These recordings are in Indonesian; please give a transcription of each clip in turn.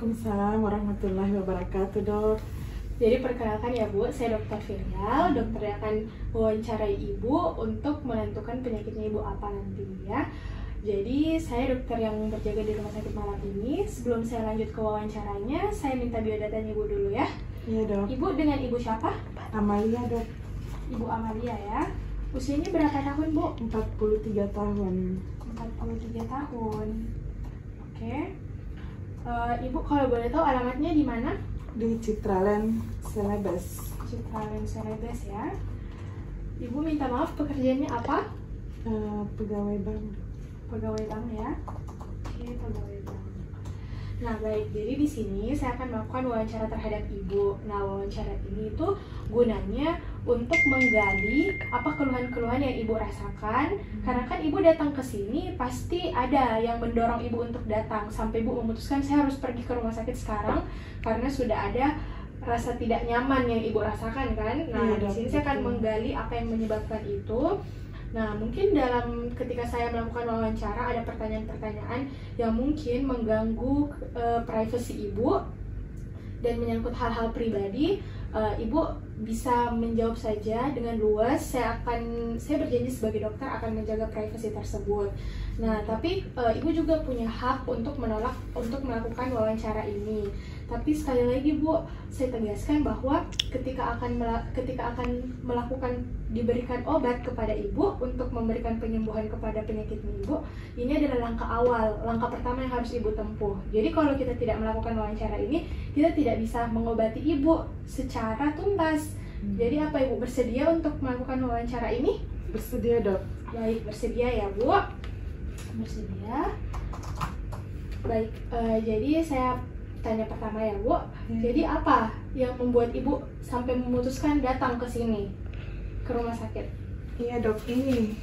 Waalaikumsalam warahmatullahi wabarakatuh, Dok. Jadi perkenalkan ya Bu, saya Dr. Firial. Dokter yang akan wawancarai Ibu untuk menentukan penyakitnya Ibu apa nanti ya. Jadi saya dokter yang berjaga di rumah sakit malam ini. Sebelum saya lanjut ke wawancaranya, saya minta biodatanya Ibu dulu ya. Iya, Dok. Ibu dengan Ibu siapa? Amalia, Dok. Ibu Amalia ya. Usianya berapa tahun Bu? 43 tahun. 43 tahun. Oke. Ibu kalau boleh tahu alamatnya di mana? Di Citraland, Celebes. Citraland Celebes ya. Ibu minta maaf pekerjaannya apa? Pegawai bank. Pegawai bank ya. Oke, pegawai bank. Nah baik, jadi di sini saya akan melakukan wawancara terhadap Ibu. Nah wawancara ini itu gunanya untuk menggali apa keluhan-keluhan yang Ibu rasakan. Karena kan Ibu datang ke sini pasti ada yang mendorong Ibu untuk datang sampai Ibu memutuskan saya harus pergi ke rumah sakit sekarang karena sudah ada rasa tidak nyaman yang Ibu rasakan kan. Nah di sini saya akan menggali apa yang menyebabkan itu. Nah, mungkin ketika saya melakukan wawancara ada pertanyaan-pertanyaan yang mungkin mengganggu privasi Ibu dan menyangkut hal-hal pribadi. Ibu bisa menjawab saja dengan luas. Saya berjanji sebagai dokter akan menjaga privasi tersebut. Nah, tapi Ibu juga punya hak untuk menolak untuk melakukan wawancara ini. Tapi sekali lagi Bu, saya tegaskan bahwa ketika akan diberikan obat kepada Ibu untuk memberikan penyembuhan kepada penyakitnya Ibu, ini adalah langkah awal, langkah pertama yang harus Ibu tempuh. Jadi kalau kita tidak melakukan wawancara ini, kita tidak bisa mengobati Ibu secara tuntas. Jadi apa Ibu bersedia untuk melakukan wawancara ini? Bersedia, Dok. Baik, bersedia ya Bu. Bersedia. Baik, jadi saya tanya pertama ya Bu. Jadi apa yang membuat Ibu sampai memutuskan datang ke sini, ke rumah sakit? Iya, Dok. Ini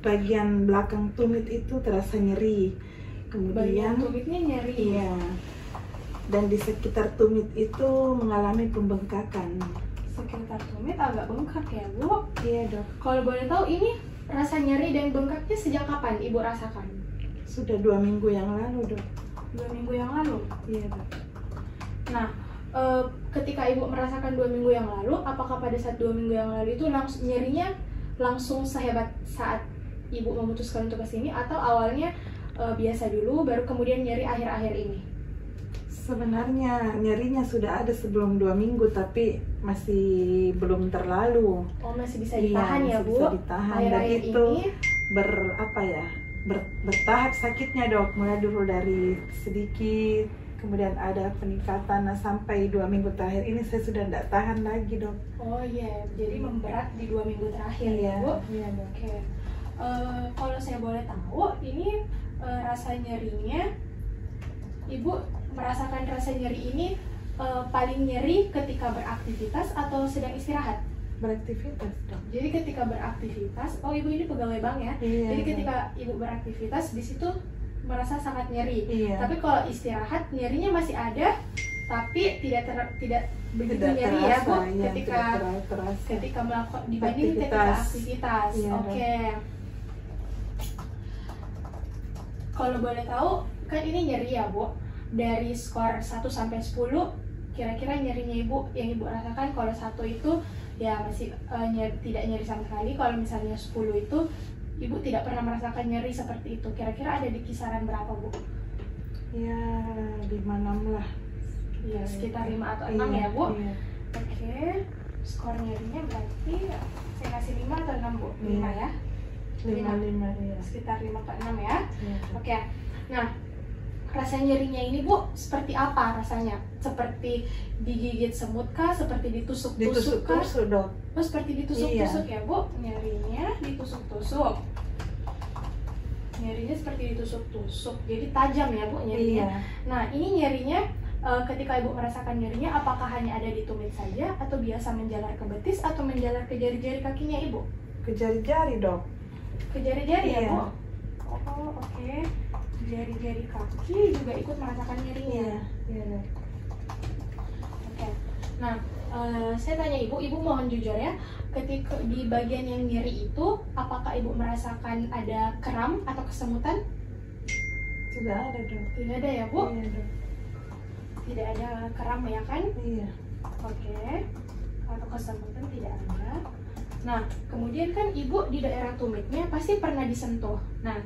bagian belakang tumit itu terasa nyeri. Bagian Kemudian tumitnya nyeri. iya. Dan di sekitar tumit itu mengalami pembengkakan. Sekitar tumit agak bengkak ya Bu. Iya, Dok. Kalau boleh tahu ini rasa nyeri dan bengkaknya sejak kapan Ibu rasakan? Sudah 2 minggu yang lalu, Dok. 2 minggu yang lalu? Iya, Dok. Nah, ketika Ibu merasakan 2 minggu yang lalu, apakah pada saat 2 minggu yang lalu itu nyerinya langsung sehebat saat Ibu memutuskan untuk kesini, atau awalnya biasa dulu, baru kemudian nyeri akhir-akhir ini? Sebenarnya nyerinya sudah ada sebelum 2 minggu, tapi masih belum terlalu. Oh, masih bisa ditahan ya Bu? Bisa ditahan. Akhir-akhir Dan itu ini bertahap sakitnya, Dok. Mulai dulu dari sedikit, kemudian ada peningkatan. Nah, sampai 2 minggu terakhir ini saya sudah tidak tahan lagi, Dok. Oh iya, jadi memberat di 2 minggu terakhir ya Bu? Iya, Dok. Oke. Kalau saya boleh tahu, ini rasa nyerinya, Ibu merasakan rasa nyeri ini paling nyeri ketika beraktivitas atau sedang istirahat? Beraktivitas, Dok. Jadi ketika beraktivitas, oh Ibu ini pegawai bank ya? Iya, jadi Dok. ketika Ibu beraktivitas di situ merasa sangat nyeri. Iya. Tapi kalau istirahat nyerinya masih ada, tapi tidak begitu Tidak nyeri ya Bu? terasa, iya, Ketika tidak terasa. ketika melakukan dibanding ketika aktivitas. Iya, Oke. Kalau boleh tahu, kan ini nyeri ya Bu? Dari skor 1 sampai 10, kira-kira nyerinya Ibu yang Ibu rasakan, kalau 1 itu ya masih tidak nyeri sama sekali. Kalau misalnya 10 itu Ibu tidak pernah merasakan nyeri seperti itu. Kira-kira ada di kisaran berapa Bu? Ya, 5-6 lah. Ya, sekitar 5 atau 6 ya Bu? Iya. Oke, skor nyerinya berarti saya kasih 5 atau 6 Bu? 5 ya? 5 ya. Sekitar 5 ke 6 ya? Iya. Oke, nah rasa nyerinya ini Bu seperti apa rasanya? Seperti digigit semut kah? Seperti ditusuk-tusuk kah? Ditusuk-tusuk, Dok. Oh, seperti ditusuk-tusuk ya Bu? Nyerinya ditusuk-tusuk. Nyerinya seperti ditusuk-tusuk, jadi tajam ya Bu nyerinya. Iya. Nah ini nyerinya ketika Ibu merasakan nyerinya, apakah hanya ada di tumit saja atau biasa menjalar ke betis atau menjalar ke jari-jari kakinya Ibu? Ke jari-jari, Dok. Ke jari-jari ya Iya. Bu? Oh oke. Jari-jari kaki juga ikut merasakan nyerinya. Iya. Oke. Nah, saya tanya Ibu mohon jujur ya. Ketika di bagian yang nyeri itu, apakah Ibu merasakan ada kram atau kesemutan? Tidak ada dok. Tidak ada ya Bu? Iya dok. Tidak ada kram ya kan? Iya. Oke. Atau kesemutan tidak ada. Nah, kemudian kan ibu di daerah tumitnya pasti pernah disentuh. Nah,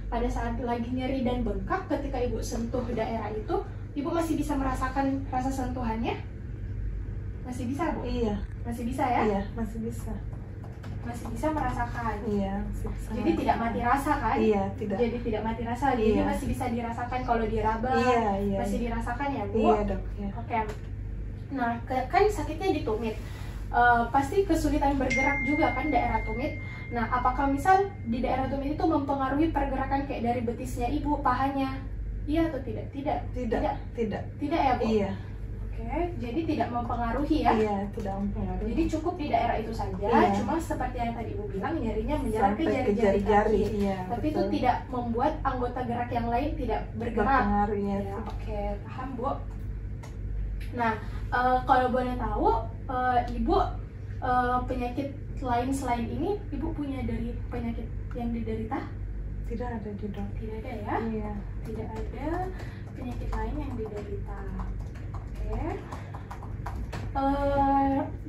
pada saat lagi nyeri dan bengkak, ketika ibu sentuh daerah itu, ibu masih bisa merasakan rasa sentuhannya? Masih bisa Bu? Iya. Masih bisa ya? Iya, masih bisa. Masih bisa merasakan. Iya, masih bisa. Jadi tidak mati rasa kan? Iya, tidak. Jadi tidak mati rasa, jadi Iya. masih bisa dirasakan kalau diraba. Iya, iya. Masih dirasakan ya Bu? Iya dok. Iya. Oke. Nah, kan sakitnya di tumit. Pasti kesulitan bergerak juga kan daerah tumit. Nah, apakah misal di daerah tumit itu mempengaruhi pergerakan kayak dari betisnya ibu, pahanya? Iya atau tidak? Tidak. Tidak. Tidak. Tidak ya Bu? Iya. Oke, jadi tidak mempengaruhi ya? Iya, tidak mempengaruhi. Jadi cukup di daerah itu saja. Iya. Cuma seperti yang tadi ibu bilang, nyerinya menjalar ke sampai ke jari-jari jari-jari. kaki. Iya. Tapi itu betul. tidak membuat anggota gerak yang lain tidak bergerak. Berpengaruh ya. Ya, oke, paham Bu. Nah, kalau boleh tahu, ibu penyakit lain selain ini, ibu punya dari penyakit yang diderita? Tidak ada di dok. Tidak ada ya? Iya. Tidak ada penyakit lain yang diderita. Oke.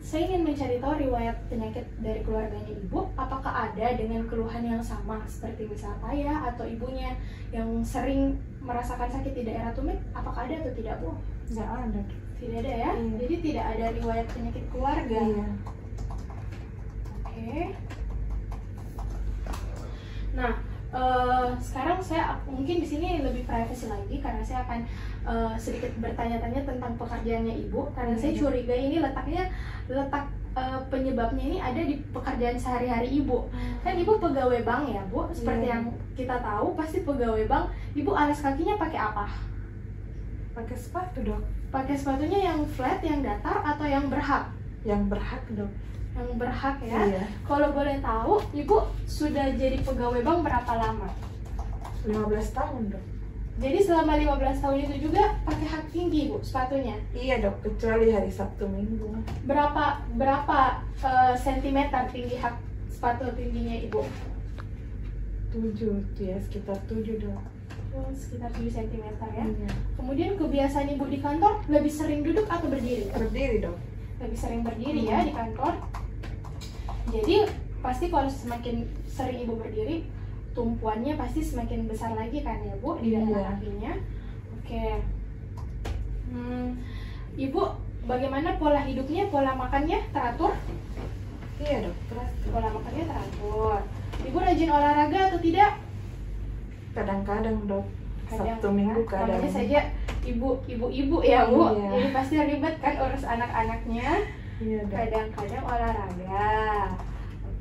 Saya ingin mencari tahu riwayat penyakit dari keluarganya ibu. Apakah ada dengan keluhan yang sama seperti misal ayah atau ibunya yang sering merasakan sakit di daerah tumit? Apakah ada atau tidak Bu? Tidak ada. Tidak ada ya? Iya. Jadi tidak ada riwayat penyakit keluarga. Iya. Oke. Nah, sekarang saya mungkin di sini lebih privasi lagi karena saya akan sedikit bertanya-tanya tentang pekerjaannya ibu karena saya curiga ini letak penyebabnya ini ada di pekerjaan sehari-hari ibu. Kan ibu pegawai bank ya Bu, seperti Iya. yang kita tahu pasti pegawai bank. Ibu alas kakinya pakai apa? Pakai sepatu dok. Pakai sepatunya yang flat, yang datar atau yang berhak? Yang berhak dok. Yang berhak ya. Iya. Kalau boleh tahu, ibu sudah jadi pegawai bank berapa lama? 15 tahun dok. Jadi selama 15 tahun itu juga pakai hak tinggi Bu sepatunya. Iya dok, kecuali hari Sabtu Minggu. Berapa sentimeter tinggi hak sepatu tingginya ibu? 7 ya, sekitar 7 dok. Oh, sekitar 7 cm ya. Iya. Kemudian kebiasaan ibu di kantor lebih sering duduk atau berdiri? Berdiri dok. Lebih sering berdiri ya di kantor. Jadi pasti kalau semakin sering ibu berdiri, tumpuannya pasti semakin besar lagi kan ya Bu di daerah Iya. kakinya. Oke. Ibu bagaimana pola hidupnya, pola makannya teratur? Iya dok, teratur. Pola makannya teratur. Ibu rajin olahraga atau tidak? Kadang-kadang dok. Sabtu Minggu kadang. Namanya saja ibu-ibu ya Bu. Iya. Jadi pasti ribet kan urus anak-anaknya. Iya dok. Kadang-kadang olahraga.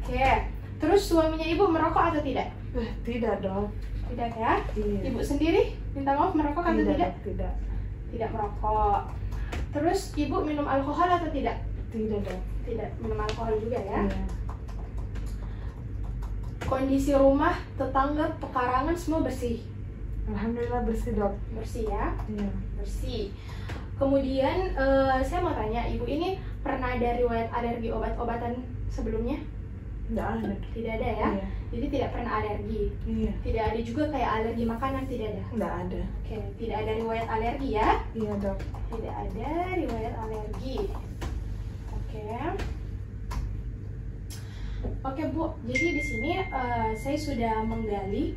Oke. Terus suaminya ibu merokok atau tidak? Tidak dok. Tidak ya? Iya. Ibu sendiri minta maaf merokok atau tidak? Dok, tidak. Tidak merokok. Terus ibu minum alkohol atau tidak? Tidak dok. Tidak minum alkohol juga ya. Iya. Kondisi rumah, tetangga, pekarangan semua bersih. Alhamdulillah bersih dok. Bersih ya? Iya. Bersih. Kemudian saya mau tanya, ibu ini pernah ada riwayat alergi obat-obatan sebelumnya? Tidak ada dok. Tidak ada ya? Iya. Jadi tidak pernah alergi. Iya. Tidak ada juga kayak alergi makanan, tidak ada. Tidak ada. Oke, tidak ada riwayat alergi ya? Iya dok. Tidak ada riwayat alergi. Oke. Oke Bu, jadi di sini saya sudah menggali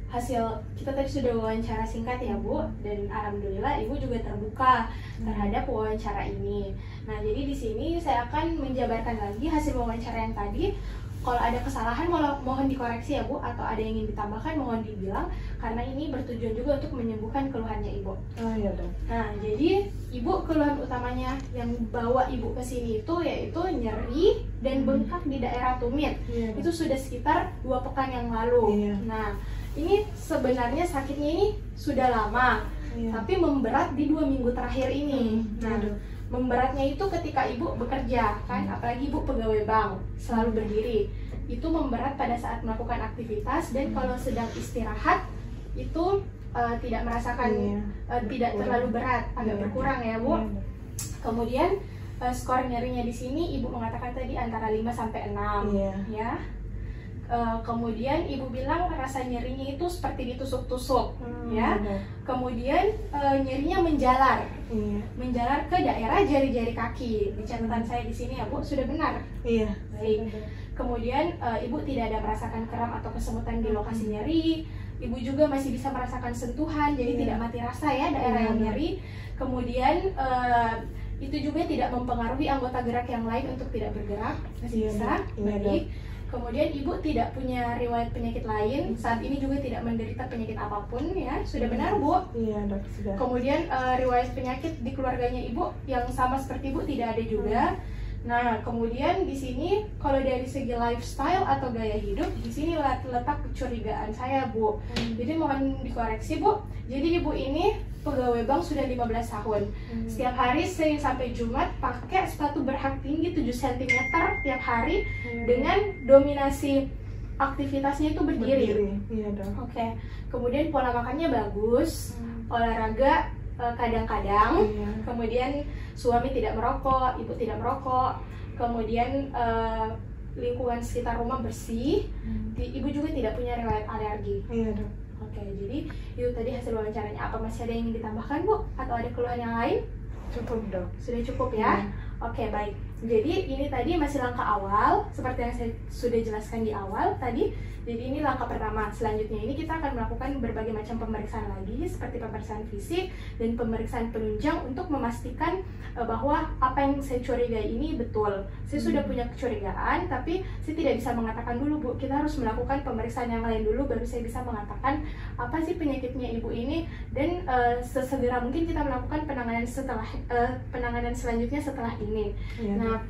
hasil, kita tadi sudah wawancara singkat ya Bu, dan alhamdulillah Ibu juga terbuka terhadap wawancara ini. Nah, jadi di sini saya akan menjabarkan lagi hasil wawancara yang tadi. Kalau ada kesalahan mohon dikoreksi ya Bu, atau ada yang ingin ditambahkan mohon dibilang, karena ini bertujuan juga untuk menyembuhkan keluhannya Ibu. Oh iya dok. Nah, jadi Ibu keluhan utamanya yang bawa Ibu ke sini itu yaitu nyeri dan bengkak di daerah tumit. Iya. Itu sudah sekitar 2 pekan yang lalu. Iya. Nah, ini sebenarnya sakitnya ini sudah lama, Iya. tapi memberat di 2 minggu terakhir ini. Iya, Nah, dok. memberatnya itu ketika Ibu bekerja, kan, apalagi Ibu pegawai bank, selalu berdiri. Itu memberat pada saat melakukan aktivitas, dan kalau sedang istirahat itu tidak merasakan, Iya. tidak terlalu berat, agak Iya. berkurang ya Bu. Iya, dok. Kemudian skor nyerinya di sini Ibu mengatakan tadi antara 5 sampai 6 Iya. ya. Kemudian ibu bilang rasa nyerinya itu seperti ditusuk-tusuk, ya. Kemudian nyerinya menjalar, menjalar ke daerah jari-jari kaki. Di catatan saya di sini ya Bu, sudah benar? Iya. Baik. Kemudian ibu tidak ada merasakan kram atau kesemutan di lokasi nyeri. Ibu juga masih bisa merasakan sentuhan, jadi tidak mati rasa ya daerah yang nyeri. Kemudian itu juga tidak mempengaruhi anggota gerak yang lain untuk tidak bergerak, masih bisa. Baik. Kemudian ibu tidak punya riwayat penyakit lain, saat ini juga tidak menderita penyakit apapun ya, sudah benar Bu? Iya dok, sudah. Kemudian riwayat penyakit di keluarganya ibu yang sama seperti ibu tidak ada juga. Nah, kemudian di sini kalau dari segi lifestyle atau gaya hidup, di sini letak kecurigaan saya Bu. Jadi mohon dikoreksi Bu. Jadi ibu ini pegawai bank sudah 15 tahun. Setiap hari Senin sampai Jumat pakai sepatu berhak tinggi 7 cm tiap hari dengan dominasi aktivitasnya itu berdiri. Iya dong. Oke. Kemudian pola makannya bagus, olahraga kadang-kadang. Kemudian suami tidak merokok, ibu tidak merokok. Kemudian lingkungan sekitar rumah bersih. Ibu juga tidak punya riwayat alergi. Iya dok. Oke, jadi itu tadi hasil wawancaranya. Apa masih ada yang ingin ditambahkan Bu? Atau ada keluhan yang lain? Cukup dok. Sudah cukup ya? Oke, baik. Jadi ini tadi masih langkah awal, seperti yang saya sudah jelaskan di awal tadi. Jadi ini langkah pertama. Selanjutnya ini kita akan melakukan berbagai macam pemeriksaan lagi, seperti pemeriksaan fisik dan pemeriksaan penunjang untuk memastikan bahwa apa yang saya curigai ini betul. Saya sudah punya kecurigaan, tapi saya tidak bisa mengatakan dulu Bu. Kita harus melakukan pemeriksaan yang lain dulu, baru saya bisa mengatakan apa sih penyakitnya ibu ini, dan sesegera mungkin kita melakukan penanganan selanjutnya setelah ini. Nah,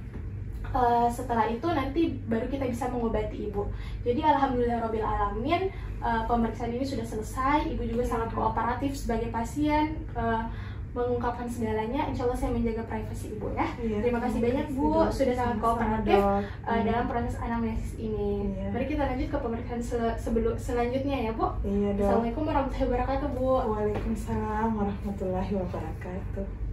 setelah itu nanti baru kita bisa mengobati ibu. Jadi alhamdulillahirabbil alamin, pemeriksaan ini sudah selesai. Ibu juga sangat kooperatif sebagai pasien, mengungkapkan segalanya. Insya Allah saya menjaga privasi ibu ya. Terima kasih banyak Bu, sudah sangat kooperatif dalam proses anamnesis ini. Mari kita lanjut ke pemeriksaan selanjutnya ya Bu. Iya dok. Assalamualaikum warahmatullahi wabarakatuh Bu. Waalaikumsalam warahmatullahi wabarakatuh.